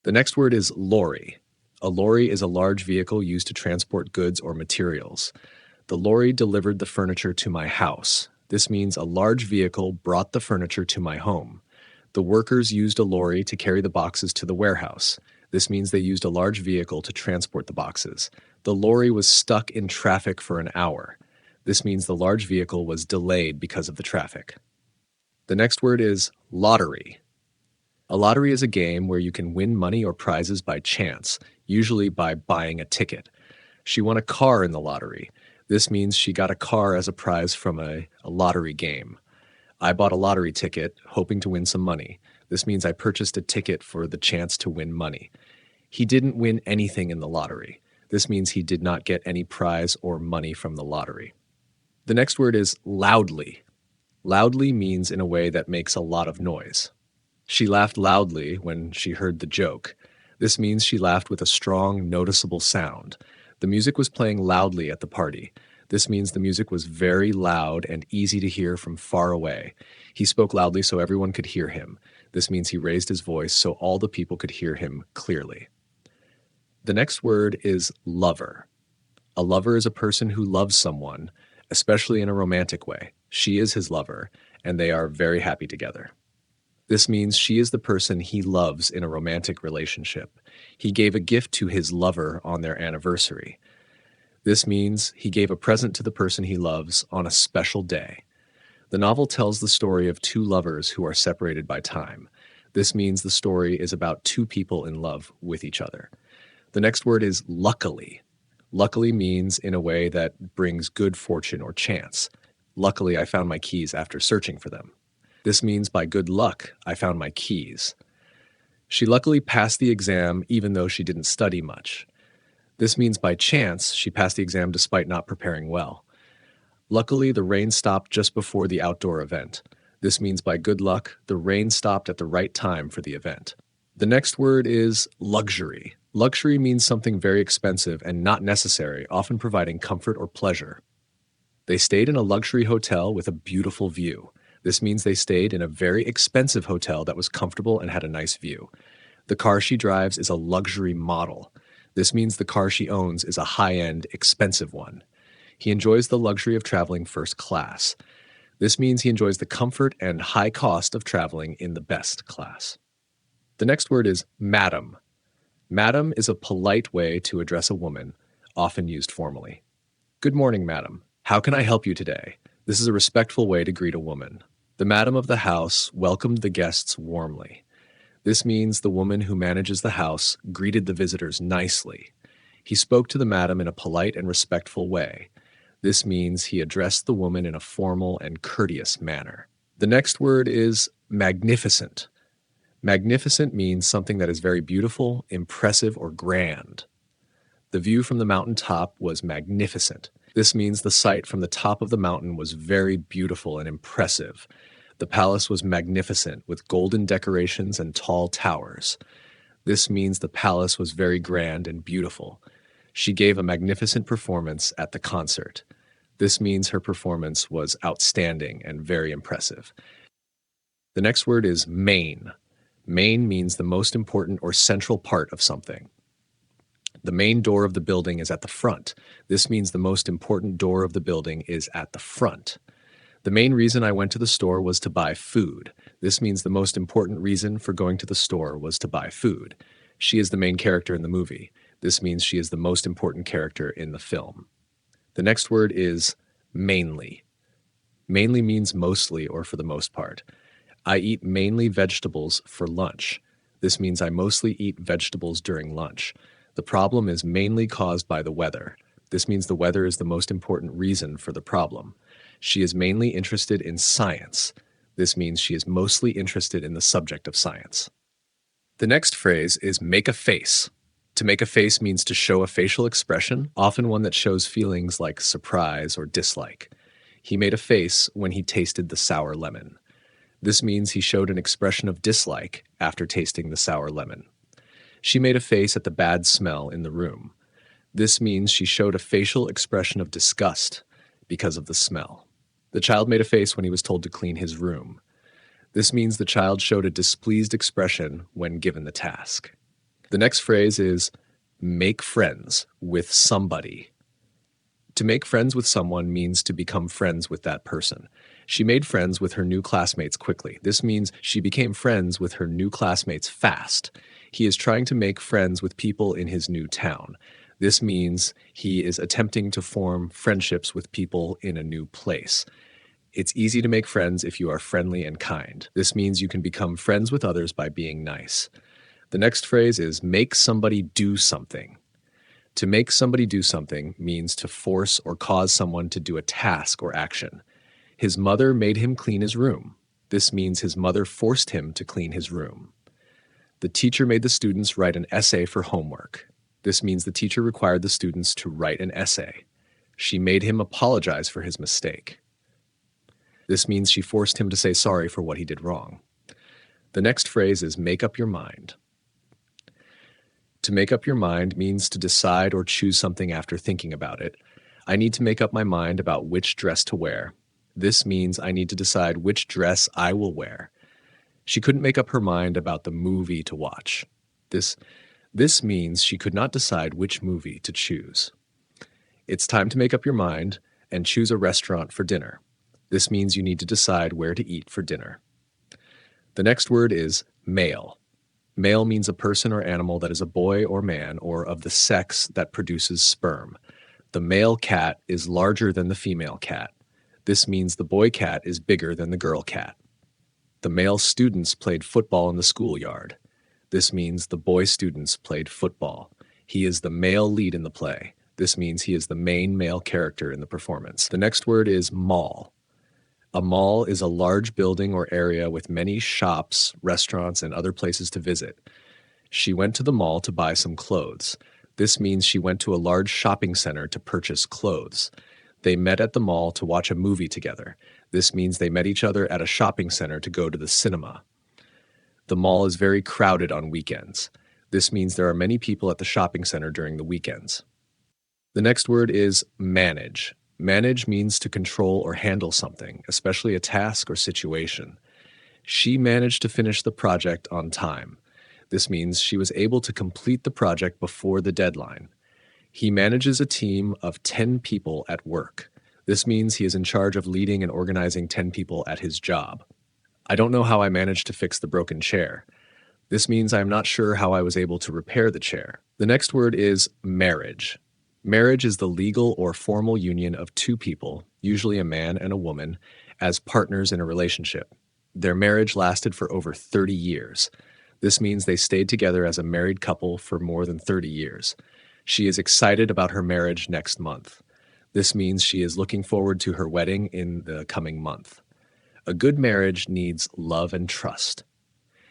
The next word is lorry. A lorry is a large vehicle used to transport goods or materials. The lorry delivered the furniture to my house. This means a large vehicle brought the furniture to my home. The workers used a lorry to carry the boxes to the warehouse. This means they used a large vehicle to transport the boxes. The lorry was stuck in traffic for an hour. This means the large vehicle was delayed because of the traffic. The next word is lottery. A lottery is a game where you can win money or prizes by chance, usually by buying a ticket. She won a car in the lottery. This means she got a car as a prize from a lottery game. I bought a lottery ticket, hoping to win some money. This means I purchased a ticket for the chance to win money. He didn't win anything in the lottery. This means he did not get any prize or money from the lottery. The next word is loudly. Loudly means in a way that makes a lot of noise. She laughed loudly when she heard the joke. This means she laughed with a strong, noticeable sound. The music was playing loudly at the party. This means the music was very loud and easy to hear from far away. He spoke loudly so everyone could hear him. This means he raised his voice so all the people could hear him clearly. The next word is lover. A lover is a person who loves someone, especially in a romantic way. She is his lover, and they are very happy together. This means she is the person he loves in a romantic relationship. He gave a gift to his lover on their anniversary. This means he gave a present to the person he loves on a special day. The novel tells the story of two lovers who are separated by time. This means the story is about two people in love with each other. The next word is luckily. Luckily means in a way that brings good fortune or chance. Luckily, I found my keys after searching for them. This means by good luck, I found my keys. She luckily passed the exam even though she didn't study much. This means by chance, she passed the exam despite not preparing well. Luckily, the rain stopped just before the outdoor event. This means by good luck, the rain stopped at the right time for the event. The next word is luxury. Luxury means something very expensive and not necessary, often providing comfort or pleasure. They stayed in a luxury hotel with a beautiful view. This means they stayed in a very expensive hotel that was comfortable and had a nice view. The car she drives is a luxury model. This means the car she owns is a high-end, expensive one. He enjoys the luxury of traveling first class. This means he enjoys the comfort and high cost of traveling in the best class. The next word is madam. Madam is a polite way to address a woman, often used formally. Good morning, madam. How can I help you today? This is a respectful way to greet a woman. The madam of the house welcomed the guests warmly. This means the woman who manages the house greeted the visitors nicely. He spoke to the madam in a polite and respectful way. This means he addressed the woman in a formal and courteous manner. The next word is magnificent. Magnificent means something that is very beautiful, impressive, or grand. The view from the mountain top was magnificent. This means the sight from the top of the mountain was very beautiful and impressive. The palace was magnificent with golden decorations and tall towers. This means the palace was very grand and beautiful. She gave a magnificent performance at the concert. This means her performance was outstanding and very impressive. The next word is main. Main means the most important or central part of something. The main door of the building is at the front. This means the most important door of the building is at the front. The main reason I went to the store was to buy food. This means the most important reason for going to the store was to buy food. She is the main character in the movie. This means she is the most important character in the film. The next word is mainly. Mainly means mostly or for the most part. I eat mainly vegetables for lunch. This means I mostly eat vegetables during lunch. The problem is mainly caused by the weather. This means the weather is the most important reason for the problem. She is mainly interested in science. This means she is mostly interested in the subject of science. The next phrase is make a face. To make a face means to show a facial expression, often one that shows feelings like surprise or dislike. He made a face when he tasted the sour lemon. This means he showed an expression of dislike after tasting the sour lemon. She made a face at the bad smell in the room. This means she showed a facial expression of disgust because of the smell. The child made a face when he was told to clean his room. This means the child showed a displeased expression when given the task. The next phrase is make friends with somebody. To make friends with someone means to become friends with that person. She made friends with her new classmates quickly. This means she became friends with her new classmates fast. He is trying to make friends with people in his new town. This means he is attempting to form friendships with people in a new place. It's easy to make friends if you are friendly and kind. This means you can become friends with others by being nice. The next phrase is make somebody do something. To make somebody do something means to force or cause someone to do a task or action. His mother made him clean his room. This means his mother forced him to clean his room. The teacher made the students write an essay for homework. This means the teacher required the students to write an essay. She made him apologize for his mistake. This means she forced him to say sorry for what he did wrong. The next phrase is make up your mind. To make up your mind means to decide or choose something after thinking about it. I need to make up my mind about which dress to wear. This means I need to decide which dress I will wear. She couldn't make up her mind about the movie to watch. This means she could not decide which movie to choose. It's time to make up your mind and choose a restaurant for dinner. This means you need to decide where to eat for dinner. The next word is male. Male means a person or animal that is a boy or man or of the sex that produces sperm. The male cat is larger than the female cat. This means the boy cat is bigger than the girl cat. The male students played football in the schoolyard. This means the boy students played football. He is the male lead in the play. This means he is the main male character in the performance. The next word is mall. A mall is a large building or area with many shops, restaurants, and other places to visit. She went to the mall to buy some clothes. This means she went to a large shopping center to purchase clothes. They met at the mall to watch a movie together. This means they met each other at a shopping center to go to the cinema. The mall is very crowded on weekends. This means there are many people at the shopping center during the weekends. The next word is manage. Manage means to control or handle something, especially a task or situation. She managed to finish the project on time. This means she was able to complete the project before the deadline. He manages a team of 10 people at work. This means he is in charge of leading and organizing 10 people at his job. I don't know how I managed to fix the broken chair. This means I am not sure how I was able to repair the chair. The next word is marriage. Marriage is the legal or formal union of two people, usually a man and a woman, as partners in a relationship. Their marriage lasted for over 30 years. This means they stayed together as a married couple for more than 30 years. She is excited about her marriage next month. This means she is looking forward to her wedding in the coming month. A good marriage needs love and trust.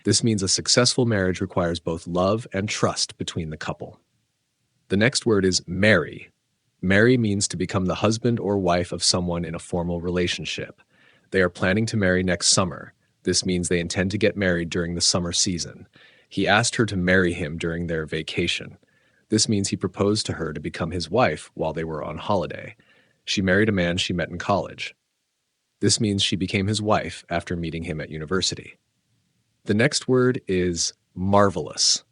This means a successful marriage requires both love and trust between the couple. The next word is marry. Marry means to become the husband or wife of someone in a formal relationship. They are planning to marry next summer. This means they intend to get married during the summer season. He asked her to marry him during their vacation. This means he proposed to her to become his wife while they were on holiday. She married a man she met in college. This means she became his wife after meeting him at university. The next word is marvelous.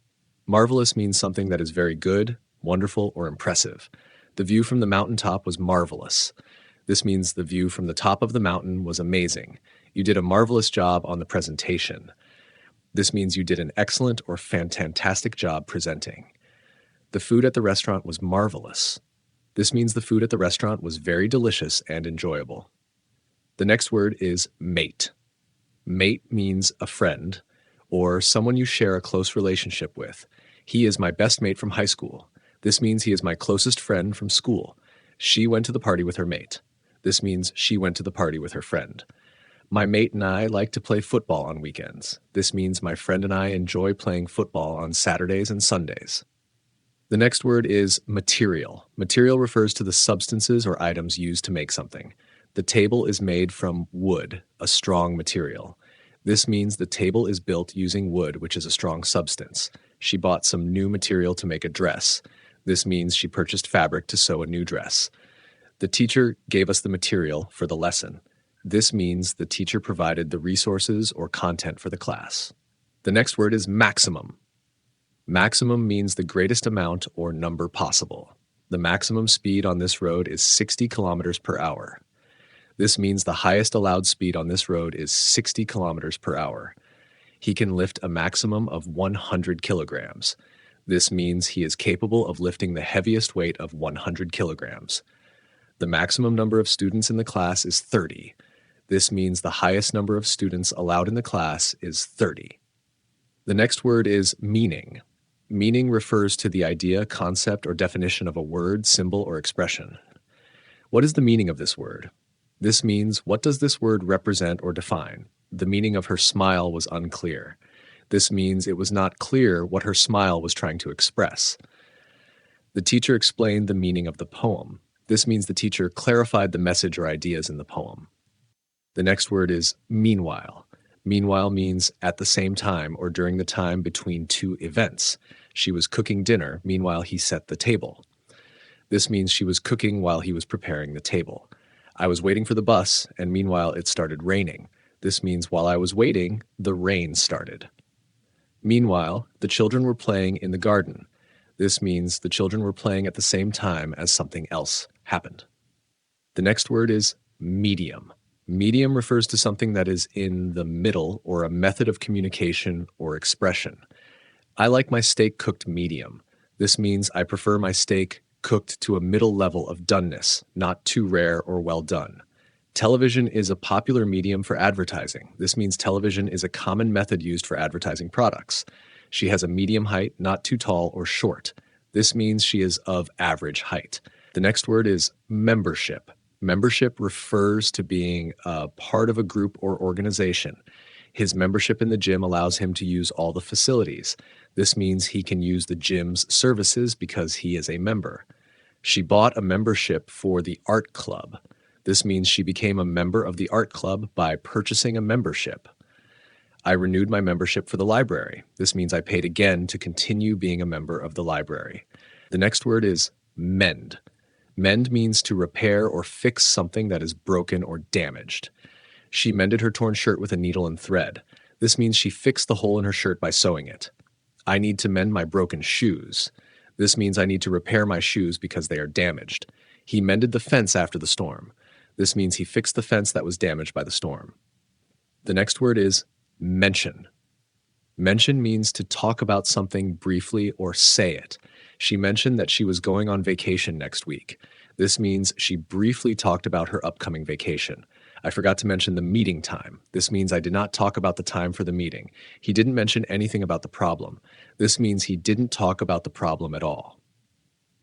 Marvelous means something that is very good, wonderful, or impressive. The view from the mountaintop was marvelous. This means the view from the top of the mountain was amazing. You did a marvelous job on the presentation. This means you did an excellent or fantastic job presenting. The food at the restaurant was marvelous. This means the food at the restaurant was very delicious and enjoyable. The next word is mate. Mate means a friend or someone you share a close relationship with. He is my best mate from high school. This means he is my closest friend from school. She went to the party with her mate. This means she went to the party with her friend. My mate and I like to play football on weekends. This means my friend and I enjoy playing football on Saturdays and Sundays. The next word is material. Material refers to the substances or items used to make something. The table is made from wood, a strong material. This means the table is built using wood, which is a strong substance. She bought some new material to make a dress. This means she purchased fabric to sew a new dress. The teacher gave us the material for the lesson. This means the teacher provided the resources or content for the class. The next word is maximum. Maximum means the greatest amount or number possible. The maximum speed on this road is 60 kilometers per hour. This means the highest allowed speed on this road is 60 kilometers per hour. He can lift a maximum of 100 kilograms. This means he is capable of lifting the heaviest weight of 100 kilograms. The maximum number of students in the class is 30. This means the highest number of students allowed in the class is 30. The next word is meaning. Meaning refers to the idea, concept, or definition of a word, symbol, or expression. What is the meaning of this word? This means, what does this word represent or define? The meaning of her smile was unclear. This means it was not clear what her smile was trying to express. The teacher explained the meaning of the poem. This means the teacher clarified the message or ideas in the poem. The next word is meanwhile. Meanwhile means at the same time or during the time between two events. She was cooking dinner, meanwhile he set the table. This means she was cooking while he was preparing the table. I was waiting for the bus, and meanwhile it started raining. This means while I was waiting, the rain started. Meanwhile, the children were playing in the garden. This means the children were playing at the same time as something else happened. The next word is medium. Medium refers to something that is in the middle or a method of communication or expression. I like my steak cooked medium. This means I prefer my steak cooked to a middle level of doneness, not too rare or well done. Television is a popular medium for advertising. This means television is a common method used for advertising products. She has a medium height, not too tall or short. This means she is of average height. The next word is membership. Membership refers to being a part of a group or organization. His membership in the gym allows him to use all the facilities. This means he can use the gym's services because he is a member. She bought a membership for the art club. This means she became a member of the art club by purchasing a membership. I renewed my membership for the library. This means I paid again to continue being a member of the library. The next word is mend. Mend means to repair or fix something that is broken or damaged. She mended her torn shirt with a needle and thread. This means she fixed the hole in her shirt by sewing it. I need to mend my broken shoes. This means I need to repair my shoes because they are damaged. He mended the fence after the storm. This means he fixed the fence that was damaged by the storm. The next word is mention. Mention means to talk about something briefly or say it. She mentioned that she was going on vacation next week. This means she briefly talked about her upcoming vacation. I forgot to mention the meeting time. This means I did not talk about the time for the meeting. He didn't mention anything about the problem. This means he didn't talk about the problem at all.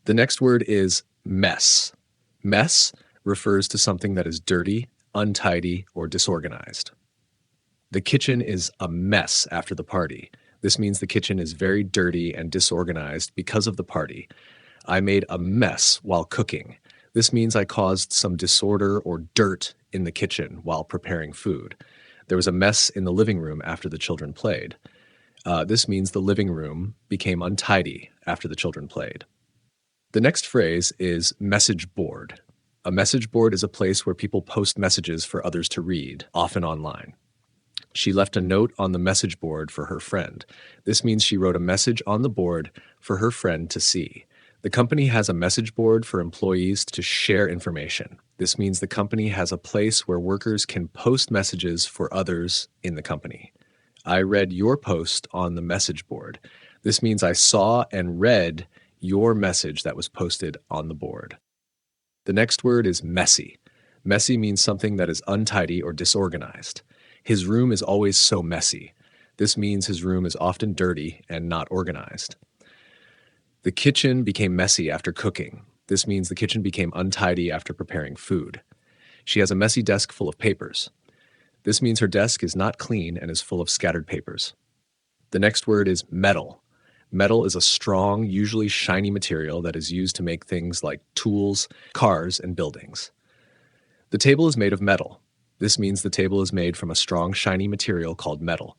The next word is mess. Mess refers to something that is dirty, untidy, or disorganized. The kitchen is a mess after the party. This means the kitchen is very dirty and disorganized because of the party. I made a mess while cooking. This means I caused some disorder or dirt in the kitchen while preparing food. There was a mess in the living room after the children played. This means the living room became untidy after the children played. The next phrase is message board. A message board is a place where people post messages for others to read, often online. She left a note on the message board for her friend. This means she wrote a message on the board for her friend to see. The company has a message board for employees to share information. This means the company has a place where workers can post messages for others in the company. I read your post on the message board. This means I saw and read your message that was posted on the board. The next word is messy. Messy means something that is untidy or disorganized. His room is always so messy. This means his room is often dirty and not organized. The kitchen became messy after cooking. This means the kitchen became untidy after preparing food. She has a messy desk full of papers. This means her desk is not clean and is full of scattered papers. The next word is metal. Metal is a strong, usually shiny material that is used to make things like tools, cars, and buildings. The table is made of metal. This means the table is made from a strong, shiny material called metal.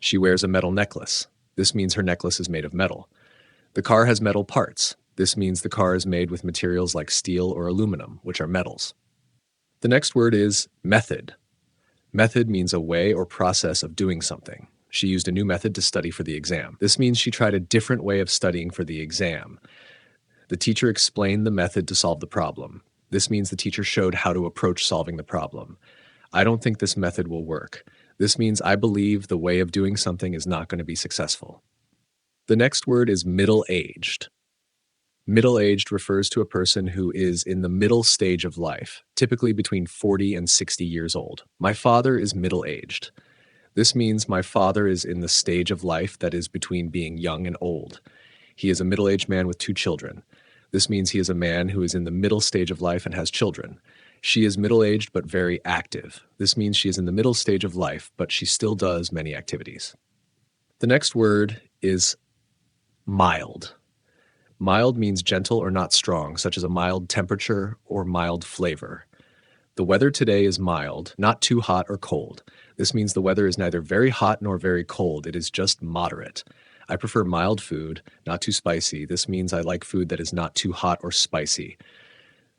She wears a metal necklace. This means her necklace is made of metal. The car has metal parts. This means the car is made with materials like steel or aluminum, which are metals. The next word is method. Method means a way or process of doing something. She used a new method to study for the exam. This means she tried a different way of studying for the exam. The teacher explained the method to solve the problem. This means the teacher showed how to approach solving the problem. I don't think this method will work. This means I believe the way of doing something is not going to be successful. The next word is middle-aged. Middle-aged refers to a person who is in the middle stage of life, typically between 40 and 60 years old. My father is middle-aged. This means my father is in the stage of life that is between being young and old. He is a middle-aged man with 2 children. This means he is a man who is in the middle stage of life and has children. She is middle-aged but very active. This means she is in the middle stage of life, but she still does many activities. The next word is mild. Mild means gentle or not strong, such as a mild temperature or mild flavor. The weather today is mild, not too hot or cold. This means the weather is neither very hot nor very cold. It is just moderate. I prefer mild food, not too spicy. This means I like food that is not too hot or spicy.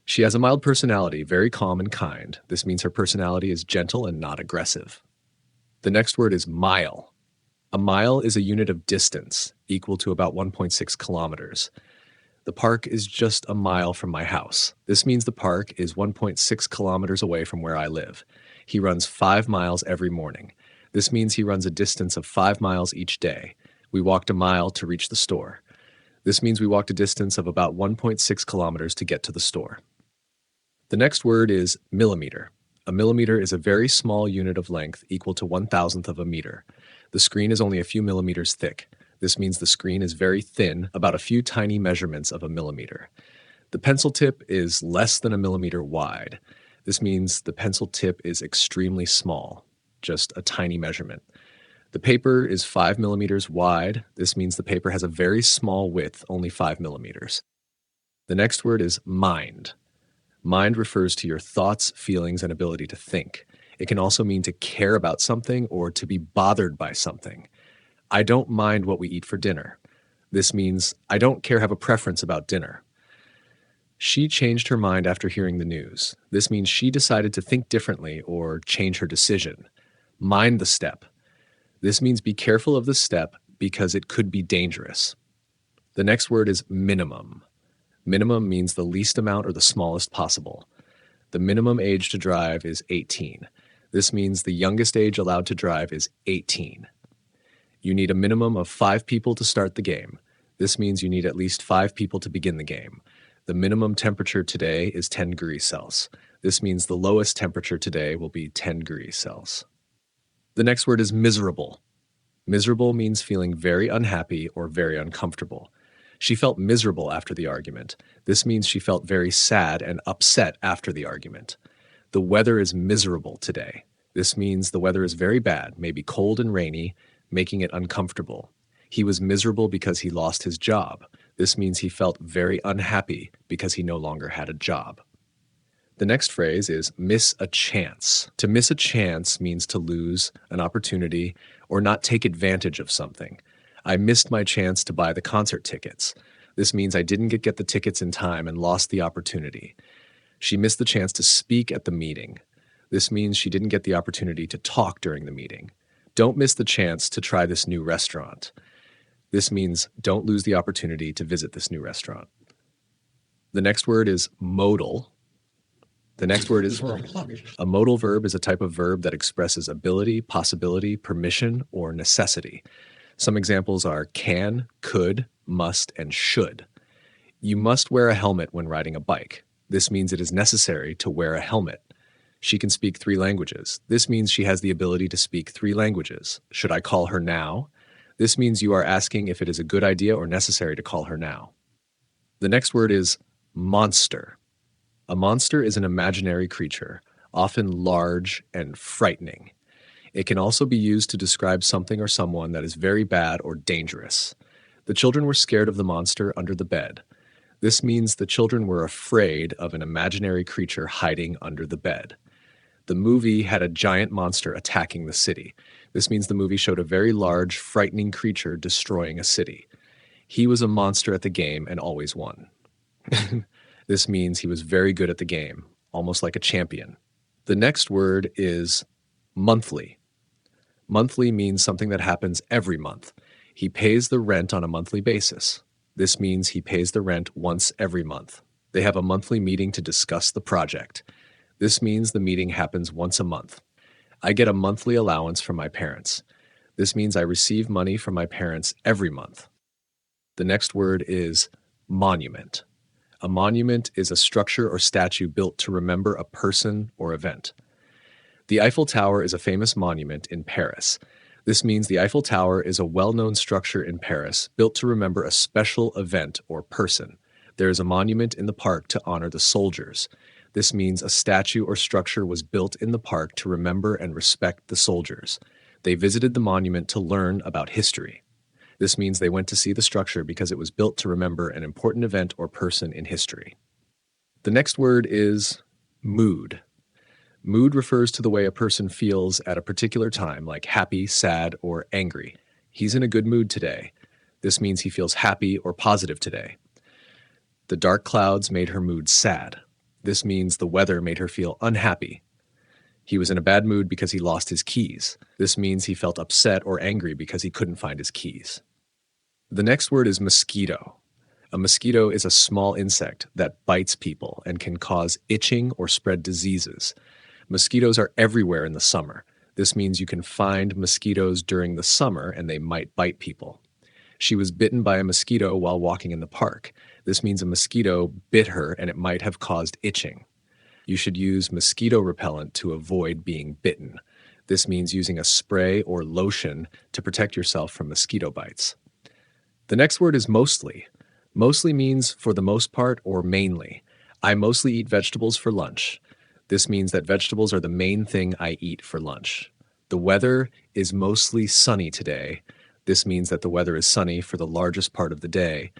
She has a mild personality, very calm and kind. This means her personality is gentle and not aggressive. The next word is mile. A mile is a unit of distance, equal to about 1.6 kilometers. The park is just a mile from my house. This means the park is 1.6 kilometers away from where I live. He runs 5 miles every morning. This means he runs a distance of 5 miles each day. We walked a mile to reach the store. This means we walked a distance of about 1.6 kilometers to get to the store. The next word is millimeter. A millimeter is a very small unit of length equal to 1,000th of a meter. The screen is only a few millimeters thick. This means the screen is very thin, about a few tiny measurements of a millimeter. The pencil tip is less than a millimeter wide. This means the pencil tip is extremely small, just a tiny measurement. The paper is 5 millimeters wide. This means the paper has a very small width, only 5 millimeters. The next word is mind. Mind refers to your thoughts, feelings, and ability to think. It can also mean to care about something or to be bothered by something. I don't mind what we eat for dinner. This means I don't have a preference about dinner. She changed her mind after hearing the news. This means she decided to think differently or change her decision. Mind the step. This means be careful of the step because it could be dangerous. The next word is minimum. Minimum means the least amount or the smallest possible. The minimum age to drive is 18. This means the youngest age allowed to drive is 18. You need a minimum of 5 people to start the game. This means you need at least 5 people to begin the game. The minimum temperature today is 10 degrees Celsius. This means the lowest temperature today will be 10 degrees Celsius. The next word is miserable. Miserable means feeling very unhappy or very uncomfortable. She felt miserable after the argument. This means she felt very sad and upset after the argument. The weather is miserable today. This means the weather is very bad, maybe cold and rainy, making it uncomfortable. He was miserable because he lost his job. This means he felt very unhappy because he no longer had a job. The next phrase is miss a chance. To miss a chance means to lose an opportunity or not take advantage of something. I missed my chance to buy the concert tickets. This means I didn't get the tickets in time and lost the opportunity. She missed the chance to speak at the meeting. This means she didn't get the opportunity to talk during the meeting. Don't miss the chance to try this new restaurant. This means don't lose the opportunity to visit this new restaurant. The next word is modal. A modal verb is a type of verb that expresses ability, possibility, permission, or necessity. Some examples are can, could, must, and should. You must wear a helmet when riding a bike. This means it is necessary to wear a helmet. She can speak 3 languages. This means she has the ability to speak 3 languages. Should I call her now? This means you are asking if it is a good idea or necessary to call her now. The next word is monster. A monster is an imaginary creature, often large and frightening. It can also be used to describe something or someone that is very bad or dangerous. The children were scared of the monster under the bed. This means the children were afraid of an imaginary creature hiding under the bed. The movie had a giant monster attacking the city. This means the movie showed a very large, frightening creature destroying a city. He was a monster at the game and always won. This means he was very good at the game, almost like a champion. The next word is monthly. Monthly means something that happens every month. He pays the rent on a monthly basis. This means he pays the rent once every month. They have a monthly meeting to discuss the project. This means the meeting happens once a month. I get a monthly allowance from my parents. This means I receive money from my parents every month. The next word is monument. A monument is a structure or statue built to remember a person or event. The Eiffel Tower is a famous monument in Paris. This means the Eiffel Tower is a well-known structure in Paris built to remember a special event or person. There is a monument in the park to honor the soldiers. This means a statue or structure was built in the park to remember and respect the soldiers. They visited the monument to learn about history. This means they went to see the structure because it was built to remember an important event or person in history. The next word is mood. Mood refers to the way a person feels at a particular time, like happy, sad, or angry. He's in a good mood today. This means he feels happy or positive today. The dark clouds made her mood sad. This means the weather made her feel unhappy. He was in a bad mood because he lost his keys. This means he felt upset or angry because he couldn't find his keys. The next word is mosquito. A mosquito is a small insect that bites people and can cause itching or spread diseases. Mosquitoes are everywhere in the summer. This means you can find mosquitoes during the summer and they might bite people. She was bitten by a mosquito while walking in the park. This means a mosquito bit her and it might have caused itching. You should use mosquito repellent to avoid being bitten. This means using a spray or lotion to protect yourself from mosquito bites. The next word is mostly. Mostly means for the most part or mainly. I mostly eat vegetables for lunch. This means that vegetables are the main thing I eat for lunch. The weather is mostly sunny today. This means that the weather is sunny for the largest part of the day.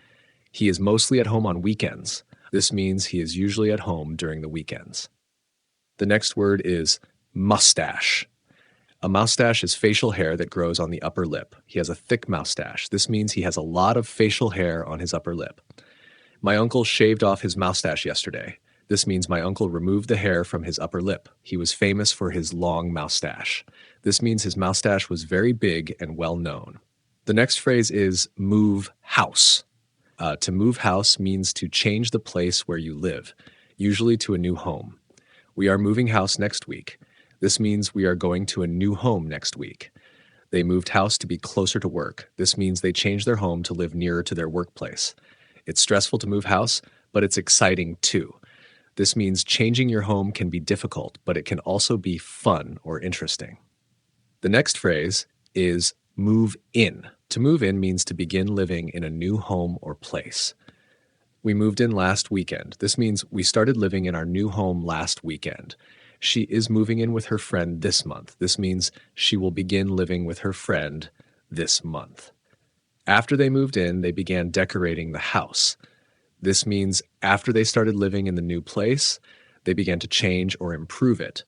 He is mostly at home on weekends. This means he is usually at home during the weekends. The next word is mustache. A mustache is facial hair that grows on the upper lip. He has a thick mustache. This means he has a lot of facial hair on his upper lip. My uncle shaved off his mustache yesterday. This means my uncle removed the hair from his upper lip. He was famous for his long mustache. This means his mustache was very big and well known. The next phrase is move house. To move house means to change the place where you live, usually to a new home. We are moving house next week. This means we are going to a new home next week. They moved house to be closer to work. This means they changed their home to live nearer to their workplace. It's stressful to move house, but it's exciting too. This means changing your home can be difficult, but it can also be fun or interesting. The next phrase is move in. To move in means to begin living in a new home or place. We moved in last weekend. This means we started living in our new home last weekend. She is moving in with her friend this month. This means she will begin living with her friend this month. After they moved in, they began decorating the house. This means after they started living in the new place, they began to change or improve it.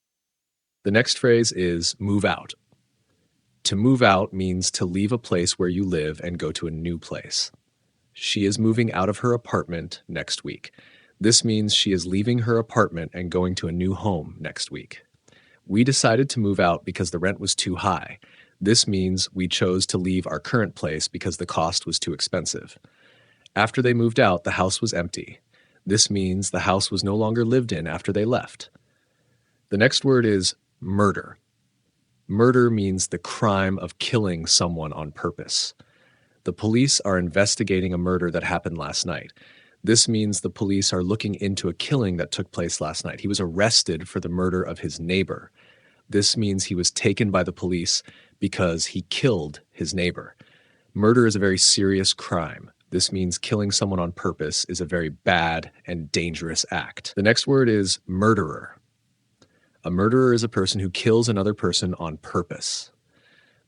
The next phrase is move out. To move out means to leave a place where you live and go to a new place. She is moving out of her apartment next week. This means she is leaving her apartment and going to a new home next week. We decided to move out because the rent was too high. This means we chose to leave our current place because the cost was too expensive. After they moved out, the house was empty. This means the house was no longer lived in after they left. The next word is murder. Murder means the crime of killing someone on purpose. The police are investigating a murder that happened last night. This means the police are looking into a killing that took place last night. He was arrested for the murder of his neighbor. This means he was taken by the police because he killed his neighbor. Murder is a very serious crime. This means killing someone on purpose is a very bad and dangerous act. The next word is murderer. A murderer is a person who kills another person on purpose.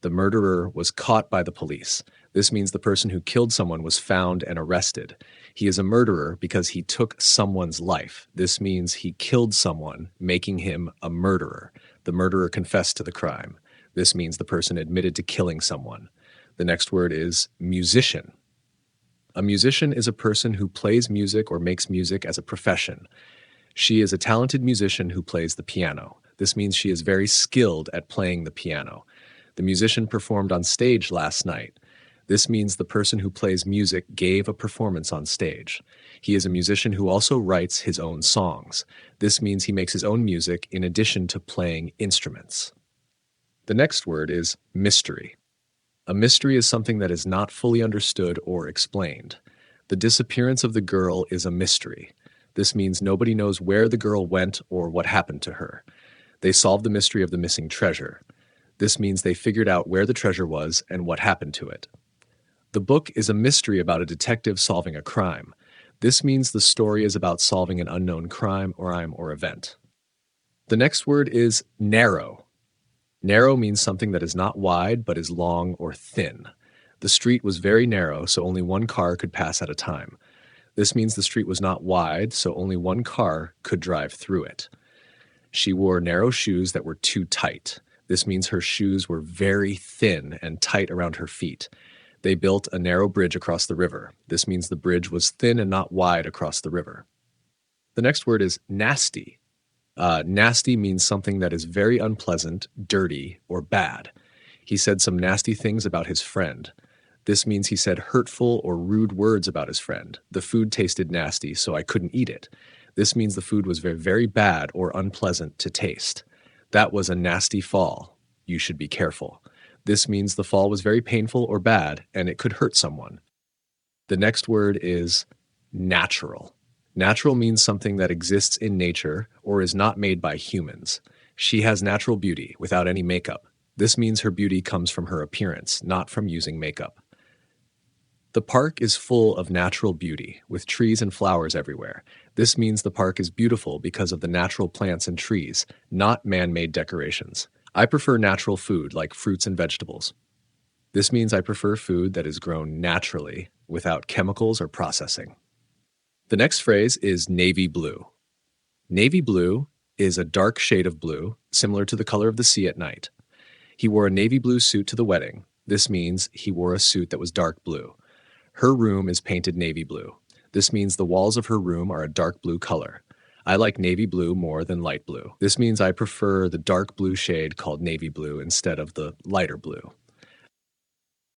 The murderer was caught by the police. This means the person who killed someone was found and arrested. He is a murderer because he took someone's life. This means he killed someone, making him a murderer. The murderer confessed to the crime. This means the person admitted to killing someone. The next word is musician. A musician is a person who plays music or makes music as a profession. She is a talented musician who plays the piano. This means she is very skilled at playing the piano. The musician performed on stage last night. This means the person who plays music gave a performance on stage. He is a musician who also writes his own songs. This means he makes his own music in addition to playing instruments. The next word is mystery. A mystery is something that is not fully understood or explained. The disappearance of the girl is a mystery. This means nobody knows where the girl went or what happened to her. They solved the mystery of the missing treasure. This means they figured out where the treasure was and what happened to it. The book is a mystery about a detective solving a crime. This means the story is about solving an unknown crime or event. The next word is narrow. Narrow means something that is not wide but is long or thin. The street was very narrow, so only one car could pass at a time. This means the street was not wide, so only one car could drive through it. She wore narrow shoes that were too tight. This means her shoes were very thin and tight around her feet. They built a narrow bridge across the river. This means the bridge was thin and not wide across the river. The next word is nasty. Nasty means something that is very unpleasant, dirty, or bad. He said some nasty things about his friend. This means he said hurtful or rude words about his friend. The food tasted nasty, so I couldn't eat it. This means the food was very, very bad or unpleasant to taste. That was a nasty fall. You should be careful. This means the fall was very painful or bad, and it could hurt someone. The next word is natural. Natural means something that exists in nature or is not made by humans. She has natural beauty without any makeup. This means her beauty comes from her appearance, not from using makeup. The park is full of natural beauty, with trees and flowers everywhere. This means the park is beautiful because of the natural plants and trees, not man-made decorations. I prefer natural food like fruits and vegetables. This means I prefer food that is grown naturally, without chemicals or processing. The next phrase is navy blue. Navy blue is a dark shade of blue, similar to the color of the sea at night. He wore a navy blue suit to the wedding. This means he wore a suit that was dark blue. Her room is painted navy blue. This means the walls of her room are a dark blue color. I like navy blue more than light blue. This means I prefer the dark blue shade called navy blue instead of the lighter blue.